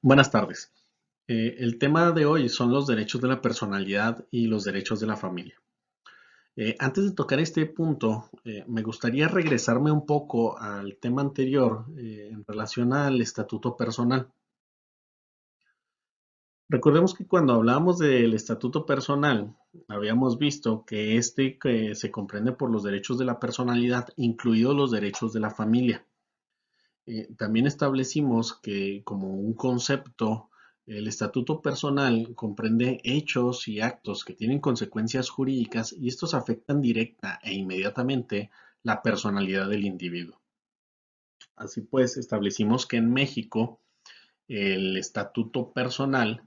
Buenas tardes. El tema de hoy son los derechos de la personalidad y los derechos de la familia. Antes de tocar este punto, me gustaría regresarme un poco al tema anterior en relación al estatuto personal. Recordemos que cuando hablábamos del estatuto personal, habíamos visto que que se comprende por los derechos de la personalidad, incluidos los derechos de la familia. También establecimos que como un concepto, el estatuto personal comprende hechos y actos que tienen consecuencias jurídicas y estos afectan directa e inmediatamente la personalidad del individuo. Así pues, establecimos que en México el estatuto personal,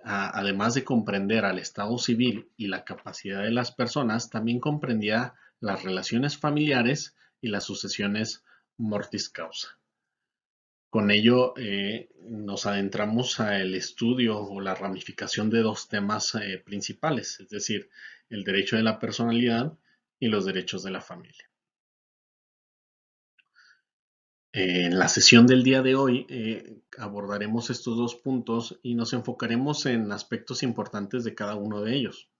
además de comprender al estado civil y la capacidad de las personas, también comprendía las relaciones familiares y las sucesiones mortis causa. Con ello, nos adentramos al estudio o la ramificación de dos temas principales, es decir, el derecho de la personalidad y los derechos de la familia. En la sesión del día de hoy abordaremos estos dos puntos y nos enfocaremos en aspectos importantes de cada uno de ellos.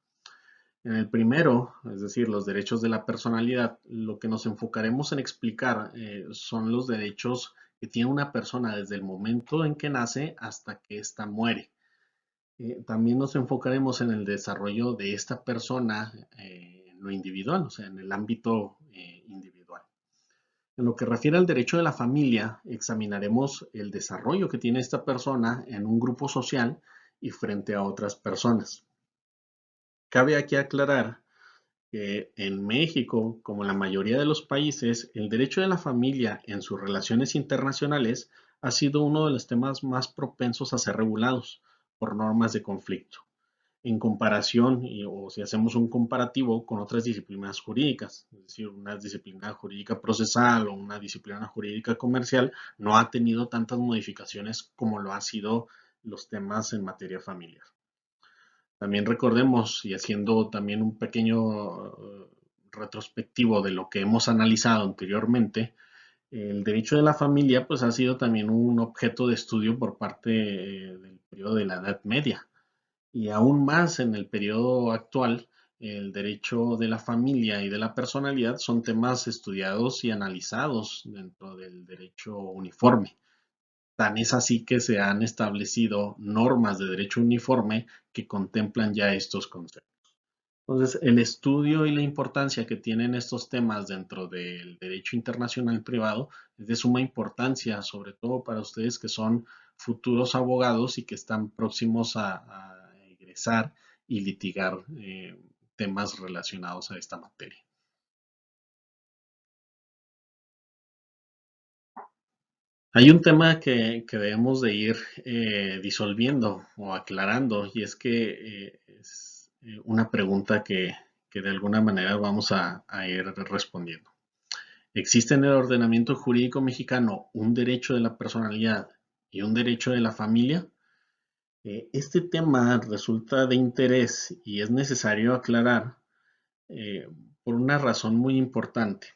En el primero, es decir, los derechos de la personalidad, lo que nos enfocaremos en explicar son los derechos que tiene una persona desde el momento en que nace hasta que ésta muere. También nos enfocaremos en el desarrollo de esta persona en lo individual, o sea, en el ámbito individual. En lo que refiere al derecho de la familia, examinaremos el desarrollo que tiene esta persona en un grupo social y frente a otras personas. Cabe aquí aclarar que en México, como en la mayoría de los países, el derecho de la familia en sus relaciones internacionales ha sido uno de los temas más propensos a ser regulados por normas de conflicto, en comparación o si hacemos un comparativo con otras disciplinas jurídicas, es decir, una disciplina jurídica procesal o una disciplina jurídica comercial, no ha tenido tantas modificaciones como lo han sido los temas en materia familiar. También recordemos, y haciendo también un pequeño retrospectivo de lo que hemos analizado anteriormente, el derecho de la familia pues ha sido también un objeto de estudio por parte del periodo de la Edad Media y aún más en el periodo actual. El derecho de la familia y de la personalidad son temas estudiados y analizados dentro del derecho uniforme. Tan es así que se han establecido normas de derecho uniforme que contemplan ya estos conceptos. Entonces, el estudio y la importancia que tienen estos temas dentro del derecho internacional privado es de suma importancia, sobre todo para ustedes que son futuros abogados y que están próximos a egresar y litigar temas relacionados a esta materia. Hay un tema que debemos de ir disolviendo o aclarando y es que es una pregunta que de alguna manera vamos a ir respondiendo. ¿Existe en el ordenamiento jurídico mexicano un derecho de la personalidad y un derecho de la familia? Este tema resulta de interés y es necesario aclarar eh, por una razón muy importante.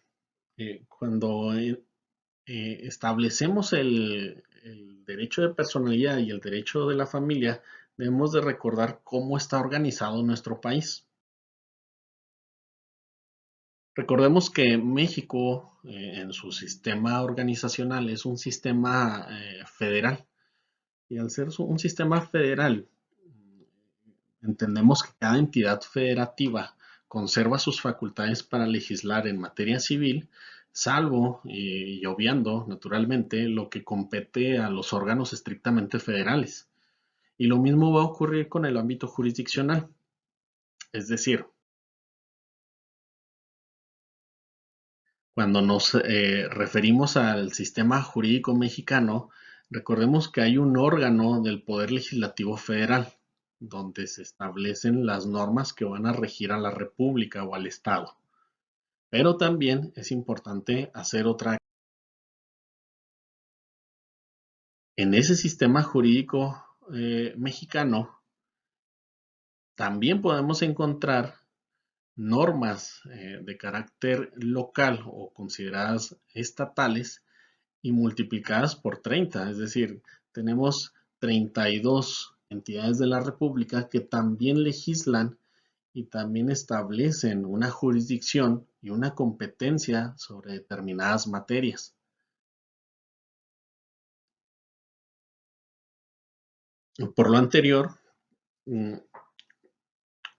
Cuando establecemos el derecho de personalidad y el derecho de la familia, debemos de recordar cómo está organizado nuestro país. Recordemos que México, en su sistema organizacional, es un sistema federal. Y al ser un sistema federal, entendemos que cada entidad federativa conserva sus facultades para legislar en materia civil, salvo y obviando, naturalmente, lo que compete a los órganos estrictamente federales. Y lo mismo va a ocurrir con el ámbito jurisdiccional. Es decir, cuando nos referimos al sistema jurídico mexicano, recordemos que hay un órgano del Poder Legislativo Federal, donde se establecen las normas que van a regir a la República o al Estado. Pero también es importante hacer otra. En ese sistema jurídico mexicano, también podemos encontrar normas de carácter local o consideradas estatales y multiplicadas por 30, es decir, tenemos 32 entidades de la República que también legislan y también establecen una jurisdicción y una competencia sobre determinadas materias. Por lo anterior, mm,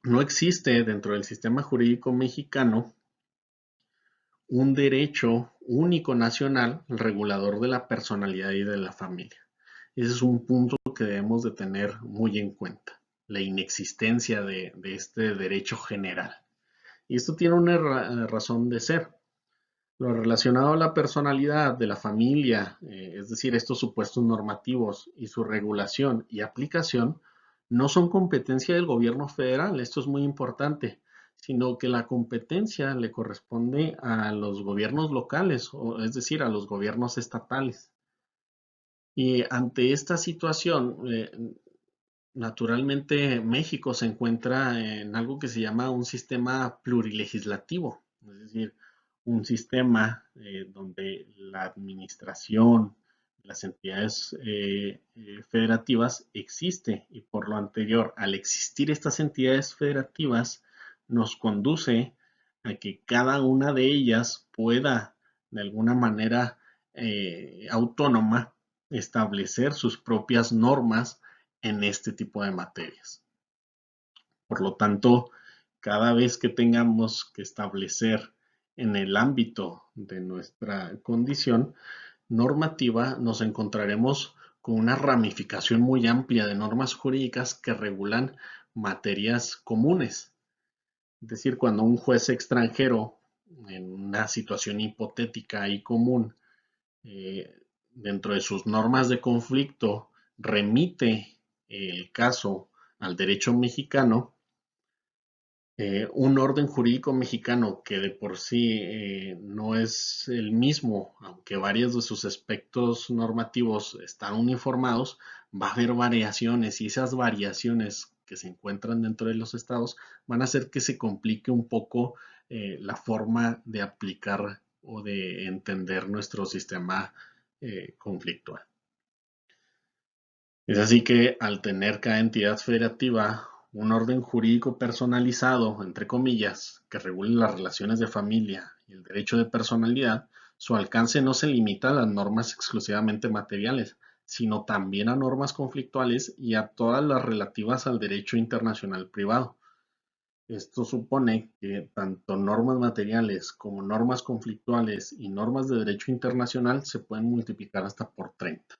no existe dentro del sistema jurídico mexicano un derecho único nacional regulador de la personalidad y de la familia. Ese es un punto que debemos de tener muy en cuenta, la inexistencia de este derecho general. Y esto tiene una razón de ser. Lo relacionado a la personalidad de la familia, es decir, estos supuestos normativos y su regulación y aplicación, no son competencia del gobierno federal, esto es muy importante, sino que la competencia le corresponde a los gobiernos locales, es decir, a los gobiernos estatales. Y ante esta situación, naturalmente México se encuentra en algo que se llama un sistema plurilegislativo, es decir, un sistema donde la administración, las entidades federativas existe y por lo anterior, al existir estas entidades federativas, nos conduce a que cada una de ellas pueda de alguna manera autónoma establecer sus propias normas en este tipo de materias. Por lo tanto, cada vez que tengamos que establecer en el ámbito de nuestra condición normativa, nos encontraremos con una ramificación muy amplia de normas jurídicas que regulan materias comunes. Es decir, cuando un juez extranjero, en una situación hipotética y común, dentro de sus normas de conflicto, remite el caso al derecho mexicano, un orden jurídico mexicano que de por sí no es el mismo, aunque varios de sus aspectos normativos están uniformados, va a haber variaciones y esas variaciones que se encuentran dentro de los estados van a hacer que se complique un poco la forma de aplicar o de entender nuestro sistema conflictual. Es así que al tener cada entidad federativa un orden jurídico personalizado, entre comillas, que regule las relaciones de familia y el derecho de personalidad, su alcance no se limita a las normas exclusivamente materiales, sino también a normas conflictuales y a todas las relativas al derecho internacional privado. Esto supone que tanto normas materiales como normas conflictuales y normas de derecho internacional se pueden multiplicar hasta por 30.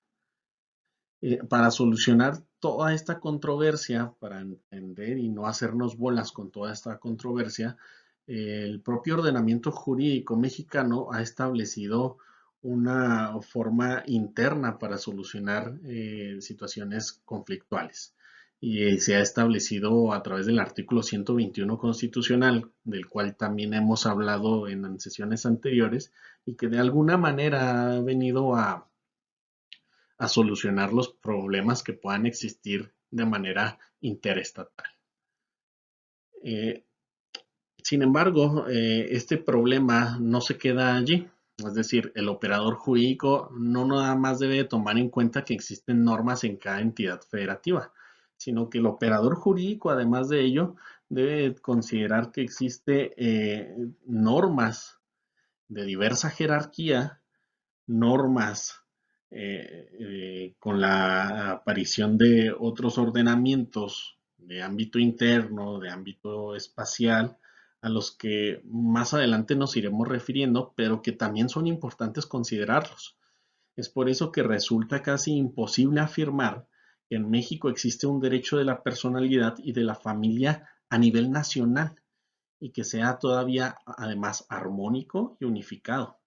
Para solucionar toda esta controversia, para entender y no hacernos bolas con toda esta controversia, el propio ordenamiento jurídico mexicano ha establecido una forma interna para solucionar situaciones conflictuales. Y se ha establecido a través del artículo 121 constitucional, del cual también hemos hablado en sesiones anteriores, y que de alguna manera ha venido a solucionar los problemas que puedan existir de manera interestatal. Eh, Sin embargo, este problema no se queda allí. Es decir, el operador jurídico no nada más debe tomar en cuenta que existen normas en cada entidad federativa, sino que el operador jurídico, además de ello, debe considerar que existe normas de diversa jerarquía, normas con la aparición de otros ordenamientos de ámbito interno, de ámbito espacial, a los que más adelante nos iremos refiriendo, pero que también son importantes considerarlos. Es por eso que resulta casi imposible afirmar que en México existe un derecho de la personalidad y de la familia a nivel nacional y que sea todavía además armónico y unificado.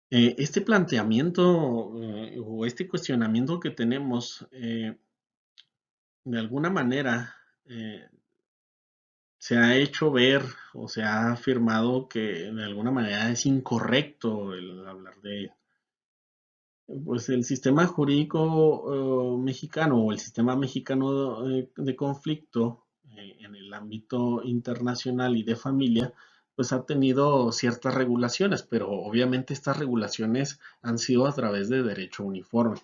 Este planteamiento o este cuestionamiento que tenemos, de alguna manera, se ha hecho ver o se ha afirmado que de alguna manera es incorrecto el hablar de, pues, el sistema jurídico mexicano o el sistema mexicano de conflicto en el ámbito internacional y de familia, pues ha tenido ciertas regulaciones, pero obviamente estas regulaciones han sido a través de derecho uniforme.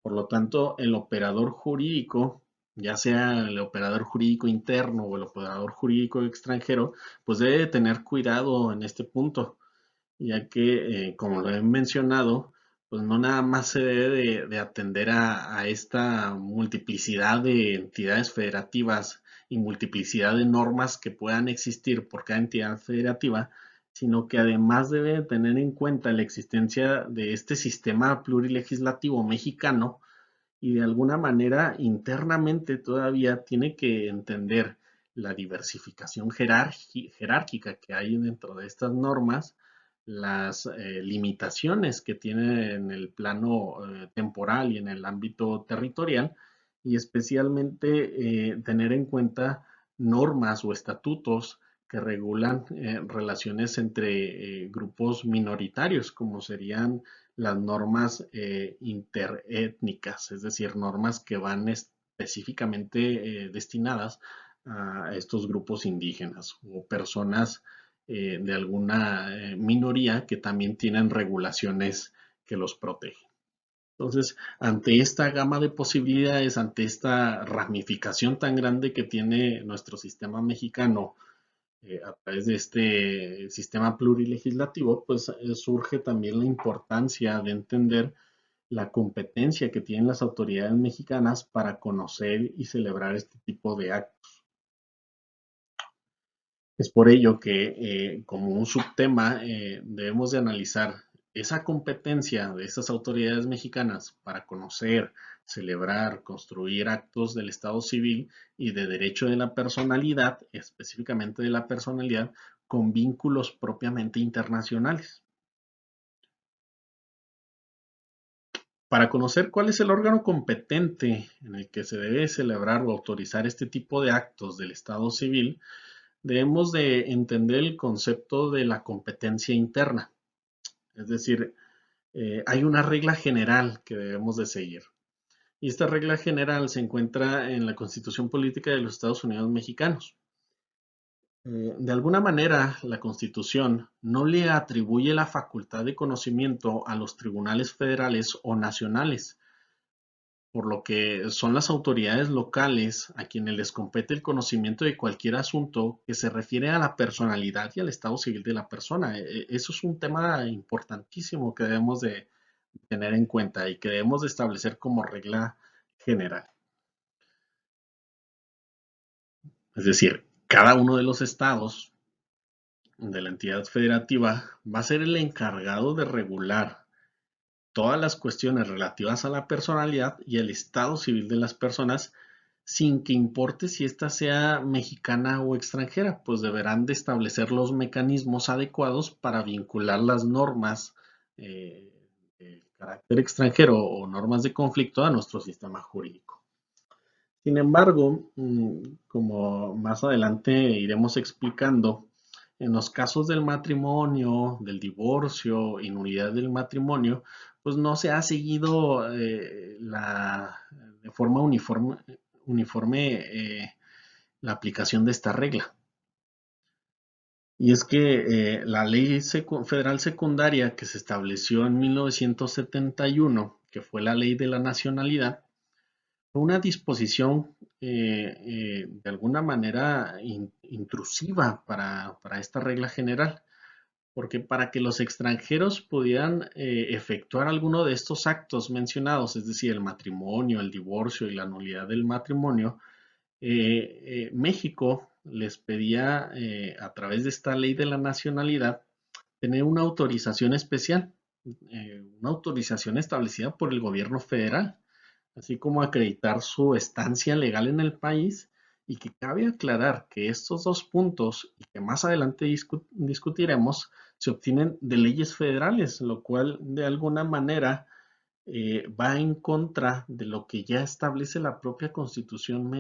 Por lo tanto, el operador jurídico, ya sea el operador jurídico interno o el operador jurídico extranjero, pues debe de tener cuidado en este punto, ya que, como lo he mencionado, pues no nada más se debe de atender a esta multiplicidad de entidades federativas y multiplicidad de normas que puedan existir por cada entidad federativa, sino que además debe de tener en cuenta la existencia de este sistema plurilegislativo mexicano y de alguna manera internamente todavía tiene que entender la diversificación jerárquica que hay dentro de estas normas, las limitaciones que tiene en el plano temporal y en el ámbito territorial, y especialmente tener en cuenta normas o estatutos que regulan relaciones entre grupos minoritarios, como serían las normas interétnicas, es decir, normas que van específicamente destinadas a estos grupos indígenas o personas de alguna minoría que también tienen regulaciones que los protegen. Entonces, ante esta gama de posibilidades, ante esta ramificación tan grande que tiene nuestro sistema mexicano a través de este sistema plurilegislativo, pues surge también la importancia de entender la competencia que tienen las autoridades mexicanas para conocer y celebrar este tipo de actos. Es por ello que como un subtema debemos de analizar esa competencia de esas autoridades mexicanas para conocer, celebrar, construir actos del Estado civil y de derecho de la personalidad, específicamente de la personalidad, con vínculos propiamente internacionales. Para conocer cuál es el órgano competente en el que se debe celebrar o autorizar este tipo de actos del Estado civil, debemos de entender el concepto de la competencia interna. Es decir, hay una regla general que debemos de seguir. Y esta regla general se encuentra en la Constitución Política de los Estados Unidos Mexicanos. De alguna manera, la Constitución no le atribuye la facultad de conocimiento a los tribunales federales o nacionales, por lo que son las autoridades locales a quienes les compete el conocimiento de cualquier asunto que se refiere a la personalidad y al estado civil de la persona. Eso es un tema importantísimo que debemos de tener en cuenta y que debemos de establecer como regla general. Es decir, cada uno de los estados de la entidad federativa va a ser el encargado de regular todas las cuestiones relativas a la personalidad y el estado civil de las personas sin que importe si ésta sea mexicana o extranjera, pues deberán de establecer los mecanismos adecuados para vincular las normas de carácter extranjero o normas de conflicto a nuestro sistema jurídico. Sin embargo, como más adelante iremos explicando, en los casos del matrimonio, del divorcio y nulidad del matrimonio, pues no se ha seguido de forma uniforme la aplicación de esta regla. Y es que la ley federal secundaria que se estableció en 1971, que fue la ley de la nacionalidad, fue una disposición de alguna manera intrusiva para esta regla general, porque para que los extranjeros pudieran efectuar alguno de estos actos mencionados, es decir, el matrimonio, el divorcio y la nulidad del matrimonio, México les pedía a través de esta ley de la nacionalidad tener una autorización especial, una autorización establecida por el gobierno federal, así como acreditar su estancia legal en el país, y que cabe aclarar que estos dos puntos, y que más adelante discutiremos, se obtienen de leyes federales, lo cual de alguna manera va en contra de lo que ya establece la propia Constitución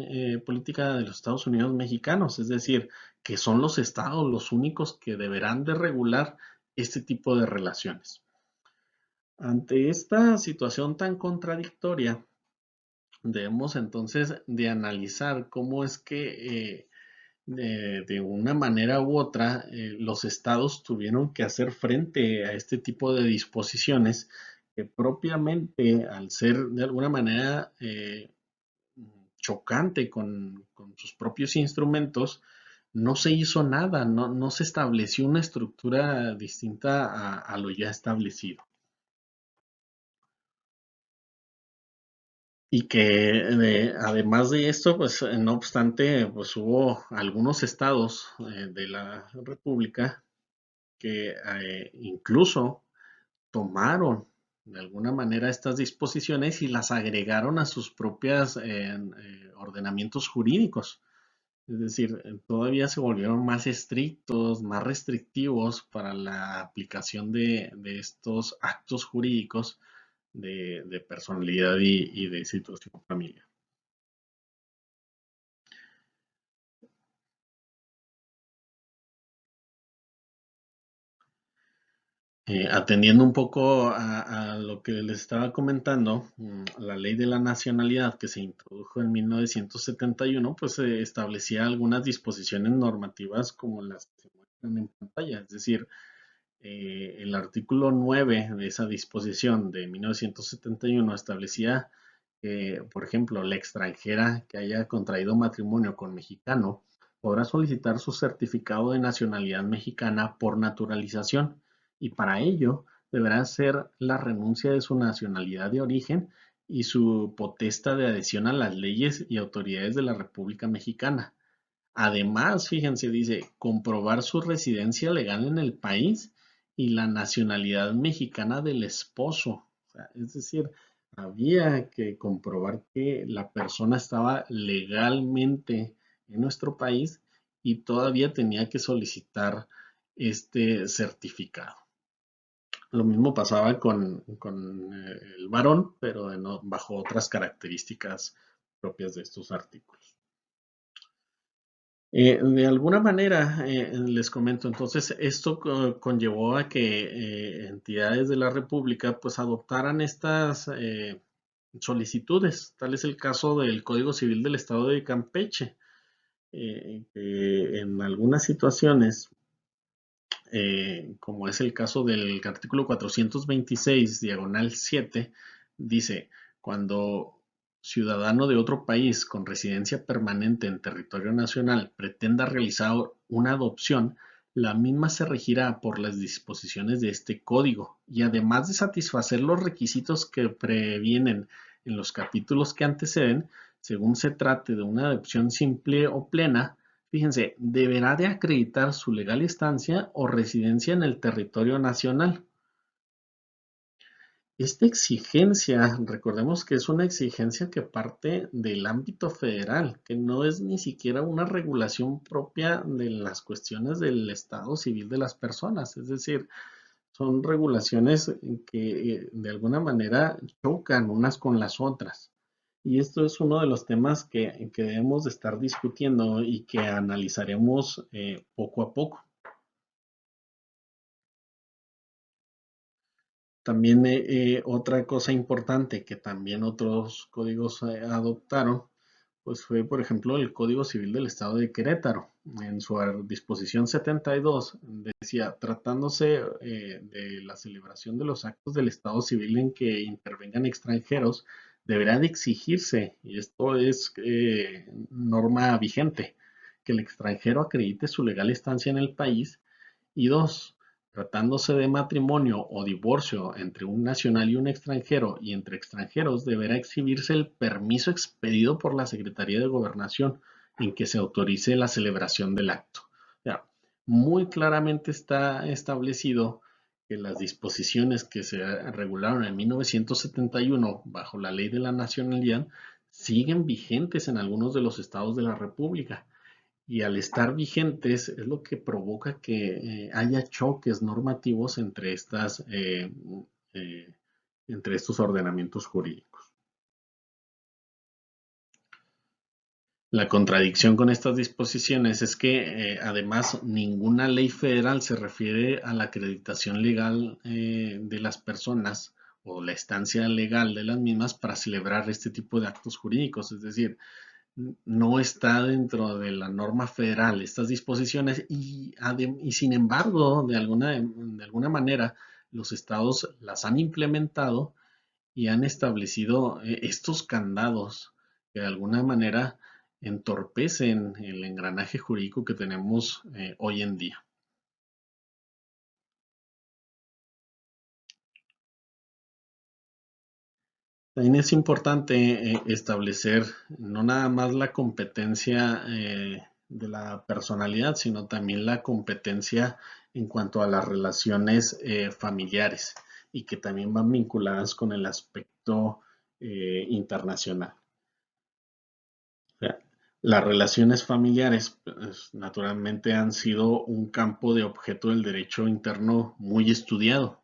política de los Estados Unidos mexicanos, es decir, que son los estados los únicos que deberán de regular este tipo de relaciones. Ante esta situación tan contradictoria, debemos entonces de analizar cómo es que de una manera u otra, los estados tuvieron que hacer frente a este tipo de disposiciones que propiamente, al ser de alguna manera chocante con sus propios instrumentos, no se hizo nada, no se estableció una estructura distinta a lo ya establecido. Y que además de esto, pues no obstante, pues hubo algunos estados de la República que incluso tomaron de alguna manera estas disposiciones y las agregaron a sus propios ordenamientos jurídicos. Es decir, todavía se volvieron más estrictos, más restrictivos para la aplicación de estos actos jurídicos de personalidad y de situación familiar. Atendiendo un poco a lo que les estaba comentando, la ley de la nacionalidad que se introdujo en 1971, pues establecía algunas disposiciones normativas como las que se muestran en pantalla. Es decir, el artículo 9 de esa disposición de 1971 establecía que, por ejemplo, la extranjera que haya contraído matrimonio con mexicano podrá solicitar su certificado de nacionalidad mexicana por naturalización y para ello deberá hacer la renuncia de su nacionalidad de origen y su potesta de adhesión a las leyes y autoridades de la República Mexicana. Además, fíjense, dice, comprobar su residencia legal en el país y la nacionalidad mexicana del esposo. O sea, es decir, había que comprobar que la persona estaba legalmente en nuestro país y todavía tenía que solicitar este certificado. Lo mismo pasaba con el varón, pero bajo otras características propias de estos artículos. De alguna manera, les comento, entonces esto conllevó a que entidades de la República pues adoptaran estas solicitudes. Tal es el caso del Código Civil del Estado de Campeche, que en algunas situaciones, como es el caso del artículo 426, diagonal 7, dice, cuando ciudadano de otro país con residencia permanente en territorio nacional pretenda realizar una adopción, la misma se regirá por las disposiciones de este código y además de satisfacer los requisitos que previenen en los capítulos que anteceden, según se trate de una adopción simple o plena, fíjense, deberá de acreditar su legal estancia o residencia en el territorio nacional. Esta exigencia, recordemos que es una exigencia que parte del ámbito federal, que no es ni siquiera una regulación propia de las cuestiones del estado civil de las personas, es decir, son regulaciones que de alguna manera chocan unas con las otras. Y esto es uno de los temas que debemos de estar discutiendo y que analizaremos poco a poco. También otra cosa importante que también otros códigos adoptaron, pues fue, por ejemplo, el Código Civil del Estado de Querétaro. En su disposición 72 decía, tratándose de la celebración de los actos del Estado Civil en que intervengan extranjeros, deberá de exigirse, y esto es norma vigente, que el extranjero acredite su legal estancia en el país y dos, tratándose de matrimonio o divorcio entre un nacional y un extranjero y entre extranjeros, deberá exhibirse el permiso expedido por la Secretaría de Gobernación en que se autorice la celebración del acto. Ya, muy claramente está establecido que las disposiciones que se regularon en 1971 bajo la Ley de la Nacionalidad siguen vigentes en algunos de los estados de la República y al estar vigentes es lo que provoca que haya choques normativos eh, entre estos ordenamientos jurídicos. La contradicción con estas disposiciones es que además ninguna ley federal se refiere a la acreditación legal de las personas o la estancia legal de las mismas para celebrar este tipo de actos jurídicos. Es decir, no está dentro de la norma federal estas disposiciones y sin embargo, de alguna manera, los estados las han implementado y han establecido estos candados que de alguna manera entorpecen el engranaje jurídico que tenemos hoy en día. También es importante establecer no nada más la competencia de la personalidad, sino también la competencia en cuanto a las relaciones familiares y que también van vinculadas con el aspecto internacional. O sea, las relaciones familiares, pues, naturalmente han sido un campo de objeto del derecho interno muy estudiado.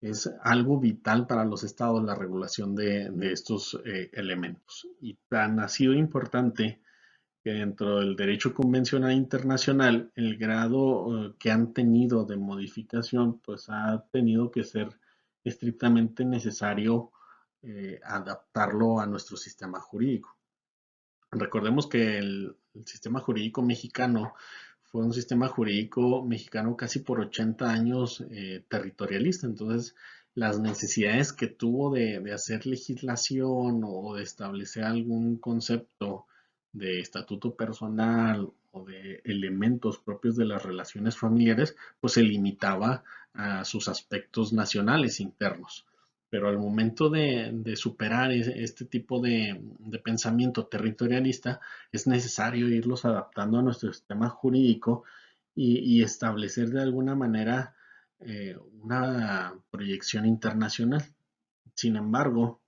Es algo vital para los estados la regulación de estos elementos. Y tan ha sido importante que dentro del derecho convencional internacional, el grado que han tenido de modificación, pues ha tenido que ser estrictamente necesario adaptarlo a nuestro sistema jurídico. Recordemos que el sistema jurídico mexicano fue un sistema jurídico mexicano casi por 80 años territorialista. Entonces, las necesidades que tuvo de hacer legislación o de establecer algún concepto de estatuto personal o de elementos propios de las relaciones familiares, pues se limitaba a sus aspectos nacionales internos. Pero al momento de superar este tipo de pensamiento territorialista, es necesario irlos adaptando a nuestro sistema jurídico y establecer de alguna manera una proyección internacional. Sin embargo,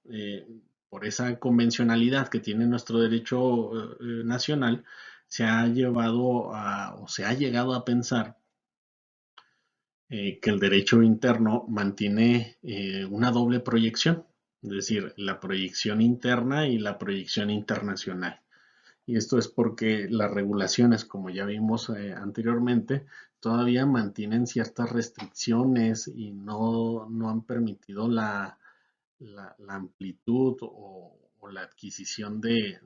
por esa convencionalidad que tiene nuestro derecho nacional, se ha llevado o se ha llegado a pensar que el derecho interno mantiene una doble proyección, es decir, la proyección interna y la proyección internacional. Y esto es porque las regulaciones, como ya vimos anteriormente, todavía mantienen ciertas restricciones y no han permitido la amplitud o la adquisición de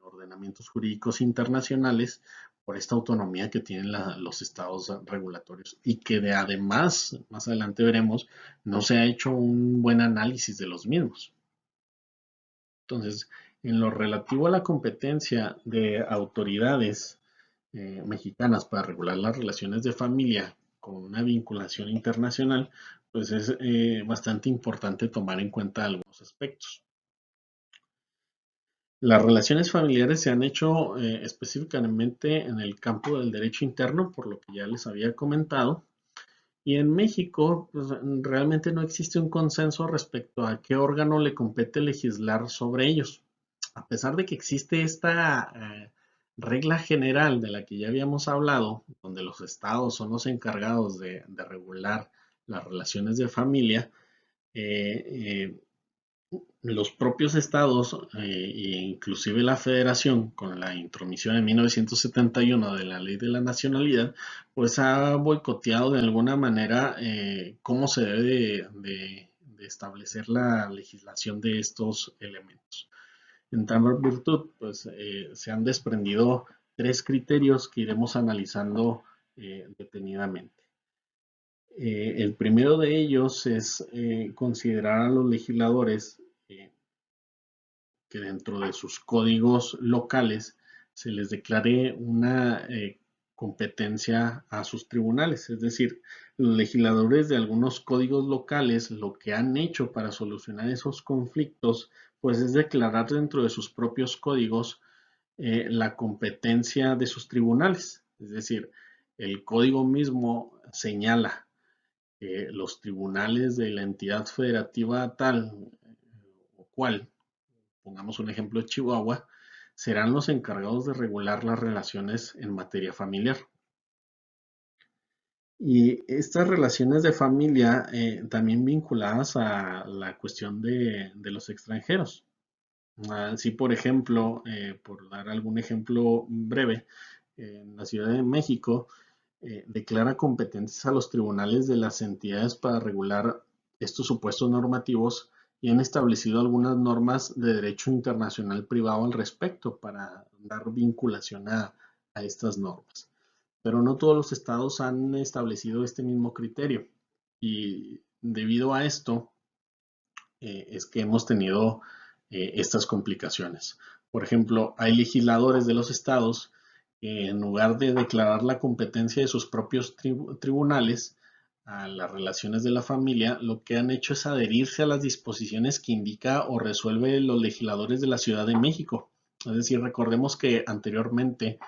ordenamientos jurídicos internacionales por esta autonomía que tienen los estados regulatorios y que además, más adelante veremos, no se ha hecho un buen análisis de los mismos. Entonces, en lo relativo a la competencia de autoridades mexicanas para regular las relaciones de familia con una vinculación internacional, pues es bastante importante tomar en cuenta algunos aspectos. Las relaciones familiares se han hecho específicamente en el campo del derecho interno, por lo que ya les había comentado, y en México pues, realmente no existe un consenso respecto a qué órgano le compete legislar sobre ellos. A pesar de que existe esta regla general de la que ya habíamos hablado, donde los estados son los encargados de regular las relaciones de familia, eh, eh, los propios estados e inclusive la federación con la intromisión en 1971 de la ley de la nacionalidad, pues ha boicoteado de alguna manera cómo se debe de establecer la legislación de estos elementos. En tal virtud, pues se han desprendido tres criterios que iremos analizando detenidamente. El primero de ellos es considerar a los legisladores que dentro de sus códigos locales se les declare una competencia a sus tribunales. Es decir, los legisladores de algunos códigos locales lo que han hecho para solucionar esos conflictos, pues es declarar dentro de sus propios códigos la competencia de sus tribunales. Es decir, el código mismo señala que los tribunales de la entidad federativa tal o cual, pongamos un ejemplo de Chihuahua, serán los encargados de regular las relaciones en materia familiar. Y estas relaciones de familia también vinculadas a la cuestión de los extranjeros. Si, por ejemplo, por dar algún ejemplo breve, en la Ciudad de México declara competentes a los tribunales de las entidades para regular estos supuestos normativos y han establecido algunas normas de derecho internacional privado al respecto para dar vinculación a estas normas. Pero no todos los estados han establecido este mismo criterio y debido a esto es que hemos tenido estas complicaciones. Por ejemplo, hay legisladores de los estados que en lugar de declarar la competencia de sus propios tribunales a las relaciones de la familia, lo que han hecho es adherirse a las disposiciones que indica o resuelve los legisladores de la Ciudad de México. Es decir, recordemos que anteriormente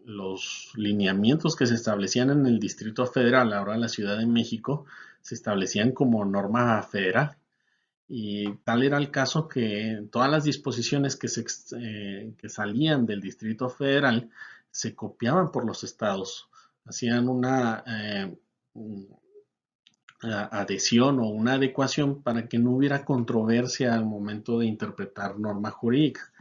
los lineamientos que se establecían en el Distrito Federal, ahora en la Ciudad de México, se establecían como norma federal. Y tal era el caso que todas las disposiciones que salían del Distrito Federal se copiaban por los estados, hacían una adhesión o una adecuación para que no hubiera controversia al momento de interpretar norma jurídica.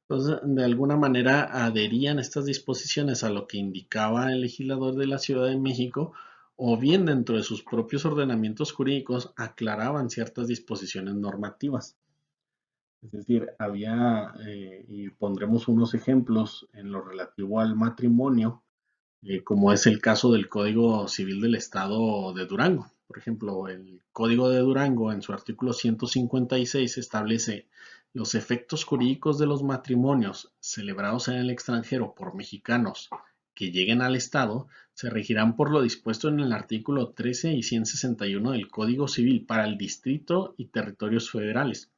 Entonces, de alguna manera adherían estas disposiciones a lo que indicaba el legislador de la Ciudad de México o bien dentro de sus propios ordenamientos jurídicos aclaraban ciertas disposiciones normativas. Es decir, había, y pondremos unos ejemplos en lo relativo al matrimonio, como es el caso del Código Civil del Estado de Durango. Por ejemplo, el Código de Durango en su artículo 156 establece los efectos jurídicos de los matrimonios celebrados en el extranjero por mexicanos que lleguen al Estado se regirán por lo dispuesto en el artículo 13 y 161 del Código Civil para el distrito y territorios federales.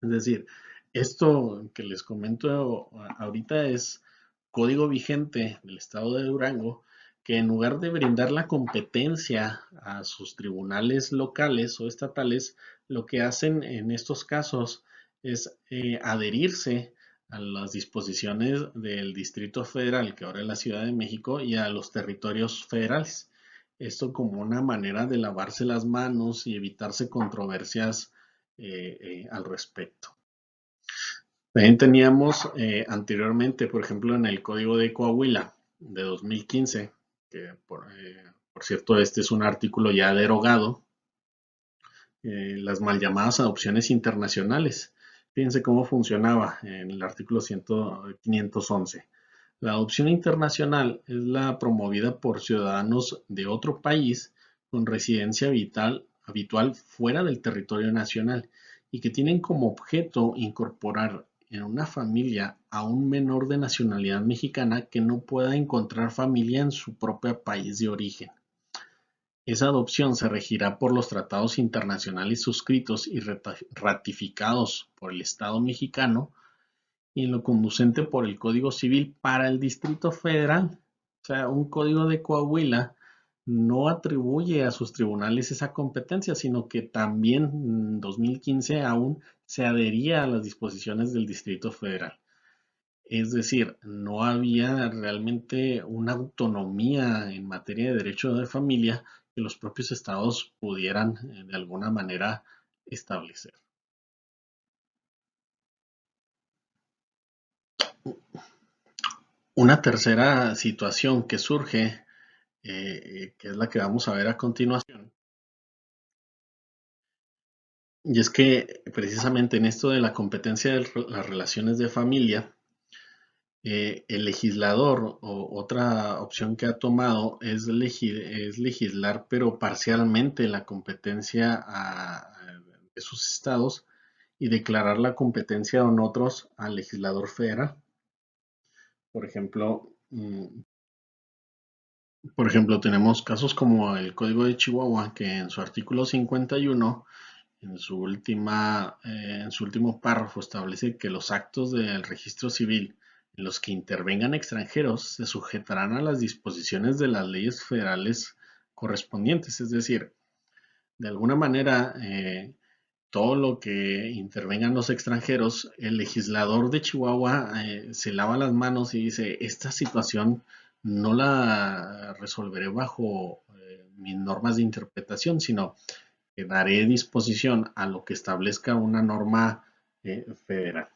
Es decir, esto que les comento ahorita es código vigente del estado de Durango, que en lugar de brindar la competencia a sus tribunales locales o estatales, lo que hacen en estos casos es adherirse a las disposiciones del Distrito Federal, que ahora es la Ciudad de México, y a los territorios federales. Esto como una manera de lavarse las manos y evitarse controversias al respecto. También teníamos anteriormente, por ejemplo, en el Código de Coahuila de 2015, que por cierto este es un artículo ya derogado, las mal llamadas adopciones internacionales. Fíjense cómo funcionaba en el artículo 511. La adopción internacional es la promovida por ciudadanos de otro país con residencia habitual fuera del territorio nacional y que tienen como objeto incorporar en una familia a un menor de nacionalidad mexicana que no pueda encontrar familia en su propio país de origen. Esa adopción se regirá por los tratados internacionales suscritos y ratificados por el Estado mexicano y en lo conducente por el Código Civil para el Distrito Federal. O sea, un código de Coahuila no atribuye a sus tribunales esa competencia, sino que también en 2015 aún se adhería a las disposiciones del Distrito Federal. Es decir, no había realmente una autonomía en materia de derecho de familia que los propios estados pudieran de alguna manera establecer. Una tercera situación que surge, que es la que vamos a ver a continuación, y es que precisamente en esto de la competencia de las relaciones de familia, el legislador o otra opción que ha tomado es legislar, pero parcialmente la competencia de sus estados y declarar la competencia en otros al legislador federal. Por ejemplo, tenemos casos como el Código de Chihuahua, que en su artículo 51, en su último párrafo, establece que los actos del registro civil en los que intervengan extranjeros se sujetarán a las disposiciones de las leyes federales correspondientes. Es decir, de alguna manera, todo lo que intervengan los extranjeros, el legislador de Chihuahua se lava las manos y dice, esta situación no la resolveré bajo mis normas de interpretación, sino que daré disposición a lo que establezca una norma federal.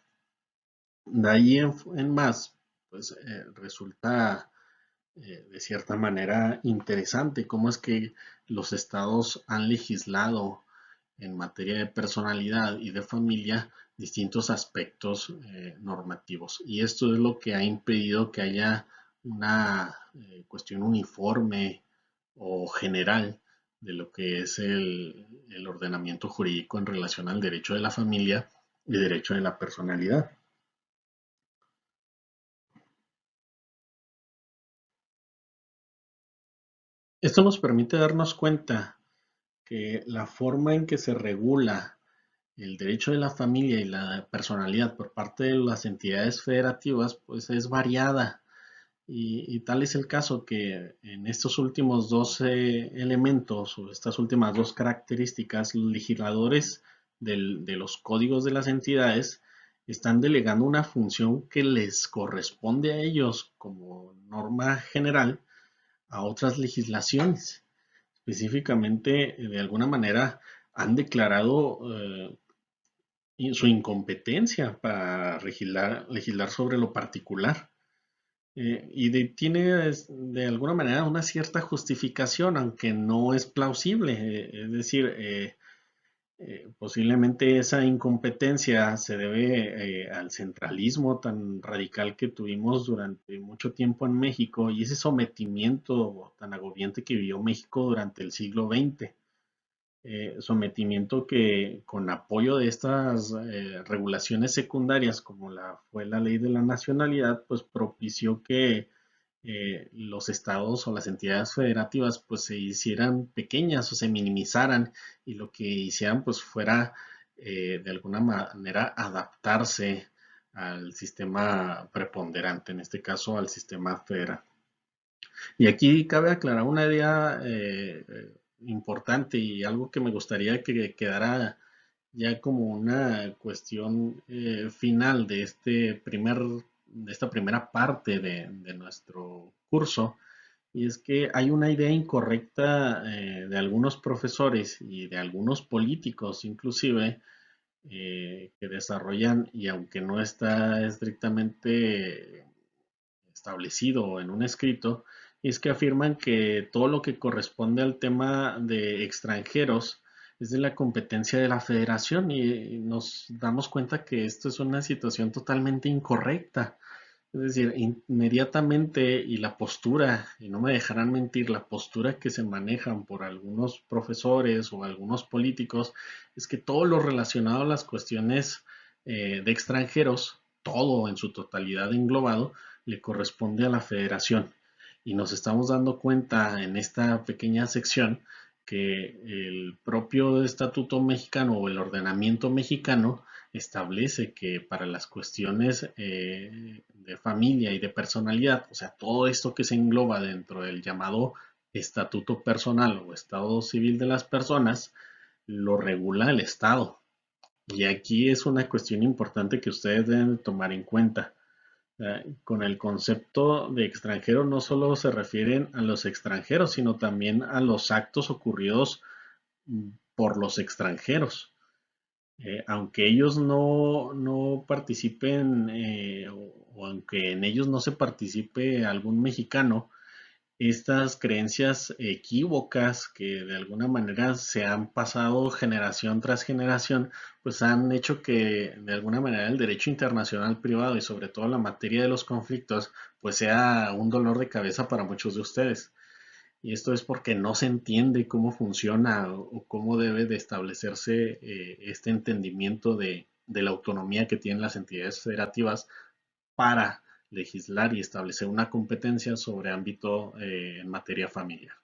De ahí en más, pues resulta de cierta manera interesante cómo es que los estados han legislado en materia de personalidad y de familia distintos aspectos normativos. Y esto es lo que ha impedido que haya una cuestión uniforme o general de lo que es el ordenamiento jurídico en relación al derecho de la familia y derecho de la personalidad. Esto nos permite darnos cuenta que la forma en que se regula el derecho de la familia y la personalidad por parte de las entidades federativas pues es variada y tal es el caso que en estos últimos dos elementos o estas últimas dos características los legisladores de los códigos de las entidades están delegando una función que les corresponde a ellos como norma general a otras legislaciones. Específicamente, de alguna manera, han declarado su incompetencia para legislar sobre lo particular. Tiene de alguna manera una cierta justificación, aunque no es plausible. Es decir, posiblemente esa incompetencia se debe al centralismo tan radical que tuvimos durante mucho tiempo en México y ese sometimiento tan agobiante que vivió México durante el siglo XX. Sometimiento que con apoyo de estas regulaciones secundarias como fue la ley de la nacionalidad, pues propició que los estados o las entidades federativas pues se hicieran pequeñas o se minimizaran y lo que hicieran pues fuera de alguna manera adaptarse al sistema preponderante, en este caso al sistema federal. Y aquí cabe aclarar una idea importante y algo que me gustaría que quedara ya como una cuestión final de de esta primera parte de nuestro curso, y es que hay una idea incorrecta de algunos profesores y de algunos políticos inclusive que desarrollan, y aunque no está estrictamente establecido en un escrito, y es que afirman que todo lo que corresponde al tema de extranjeros es de la competencia de la federación y nos damos cuenta que esto es una situación totalmente incorrecta. Es decir, inmediatamente y la postura, y no me dejarán mentir, la postura que se manejan por algunos profesores o algunos políticos es que todo lo relacionado a las cuestiones de extranjeros, todo en su totalidad englobado, le corresponde a la federación. Y nos estamos dando cuenta en esta pequeña sección que el propio estatuto mexicano o el ordenamiento mexicano establece que para las cuestiones de familia y de personalidad, o sea, todo esto que se engloba dentro del llamado estatuto personal o estado civil de las personas, lo regula el Estado. Y aquí es una cuestión importante que ustedes deben tomar en cuenta. Con el concepto de extranjero no solo se refieren a los extranjeros, sino también a los actos ocurridos por los extranjeros. Aunque ellos no participen o aunque en ellos no se participe algún mexicano, estas creencias equívocas que de alguna manera se han pasado generación tras generación, pues han hecho que de alguna manera el derecho internacional privado y sobre todo la materia de los conflictos, pues sea un dolor de cabeza para muchos de ustedes. Y esto es porque no se entiende cómo funciona o cómo debe de establecerse este entendimiento de la autonomía que tienen las entidades federativas para legislar y establecer una competencia sobre ámbito en materia familiar.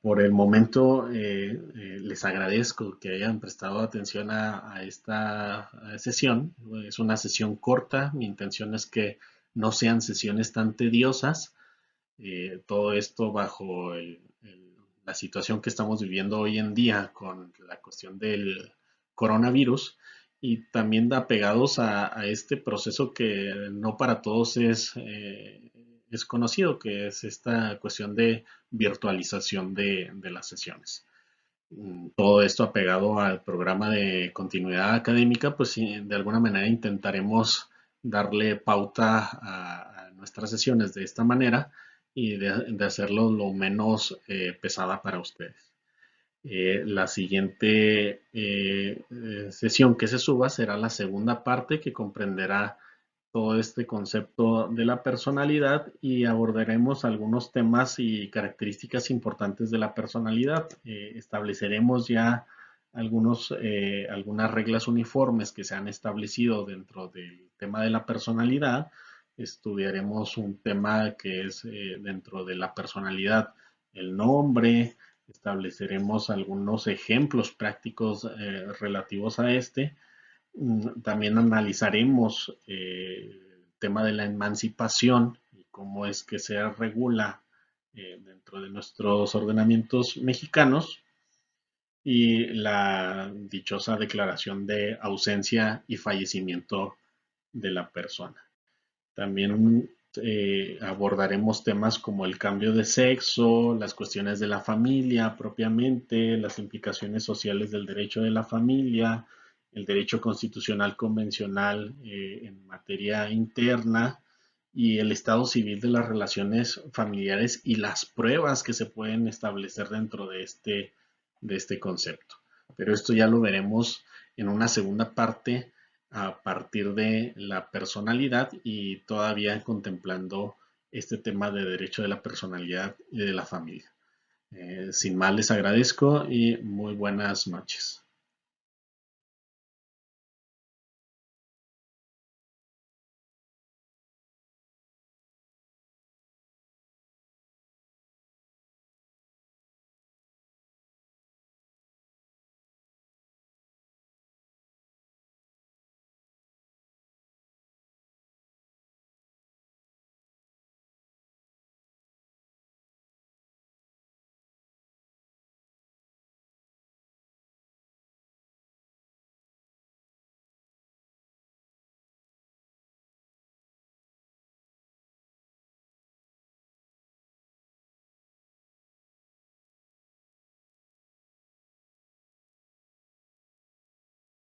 Por el momento, les agradezco que hayan prestado atención a esta sesión. Es una sesión corta. Mi intención es que no sean sesiones tan tediosas. Todo esto bajo la situación que estamos viviendo hoy en día con la cuestión del coronavirus y también apegados a este proceso que no para todos es conocido, que es esta cuestión de virtualización de las sesiones. Todo esto apegado al programa de continuidad académica, pues sí, de alguna manera intentaremos darle pauta a nuestras sesiones de esta manera y de hacerlo lo menos pesada para ustedes. La siguiente sesión que se suba será la segunda parte que comprenderá todo este concepto de la personalidad y abordaremos algunos temas y características importantes de la personalidad. Estableceremos ya algunas reglas uniformes que se han establecido dentro del tema de la personalidad. Estudiaremos un tema que es dentro de la personalidad, el nombre. Estableceremos algunos ejemplos prácticos relativos a este. También analizaremos el tema de la emancipación y cómo es que se regula dentro de nuestros ordenamientos mexicanos y la dichosa declaración de ausencia y fallecimiento de la persona. También abordaremos temas como el cambio de sexo, las cuestiones de la familia propiamente, las implicaciones sociales del derecho de la familia, el derecho constitucional convencional en materia interna y el estado civil de las relaciones familiares y las pruebas que se pueden establecer dentro de este concepto. Pero esto ya lo veremos en una segunda parte a partir de la personalidad y todavía contemplando este tema de derecho de la personalidad y de la familia. Sin más, les agradezco y muy buenas noches.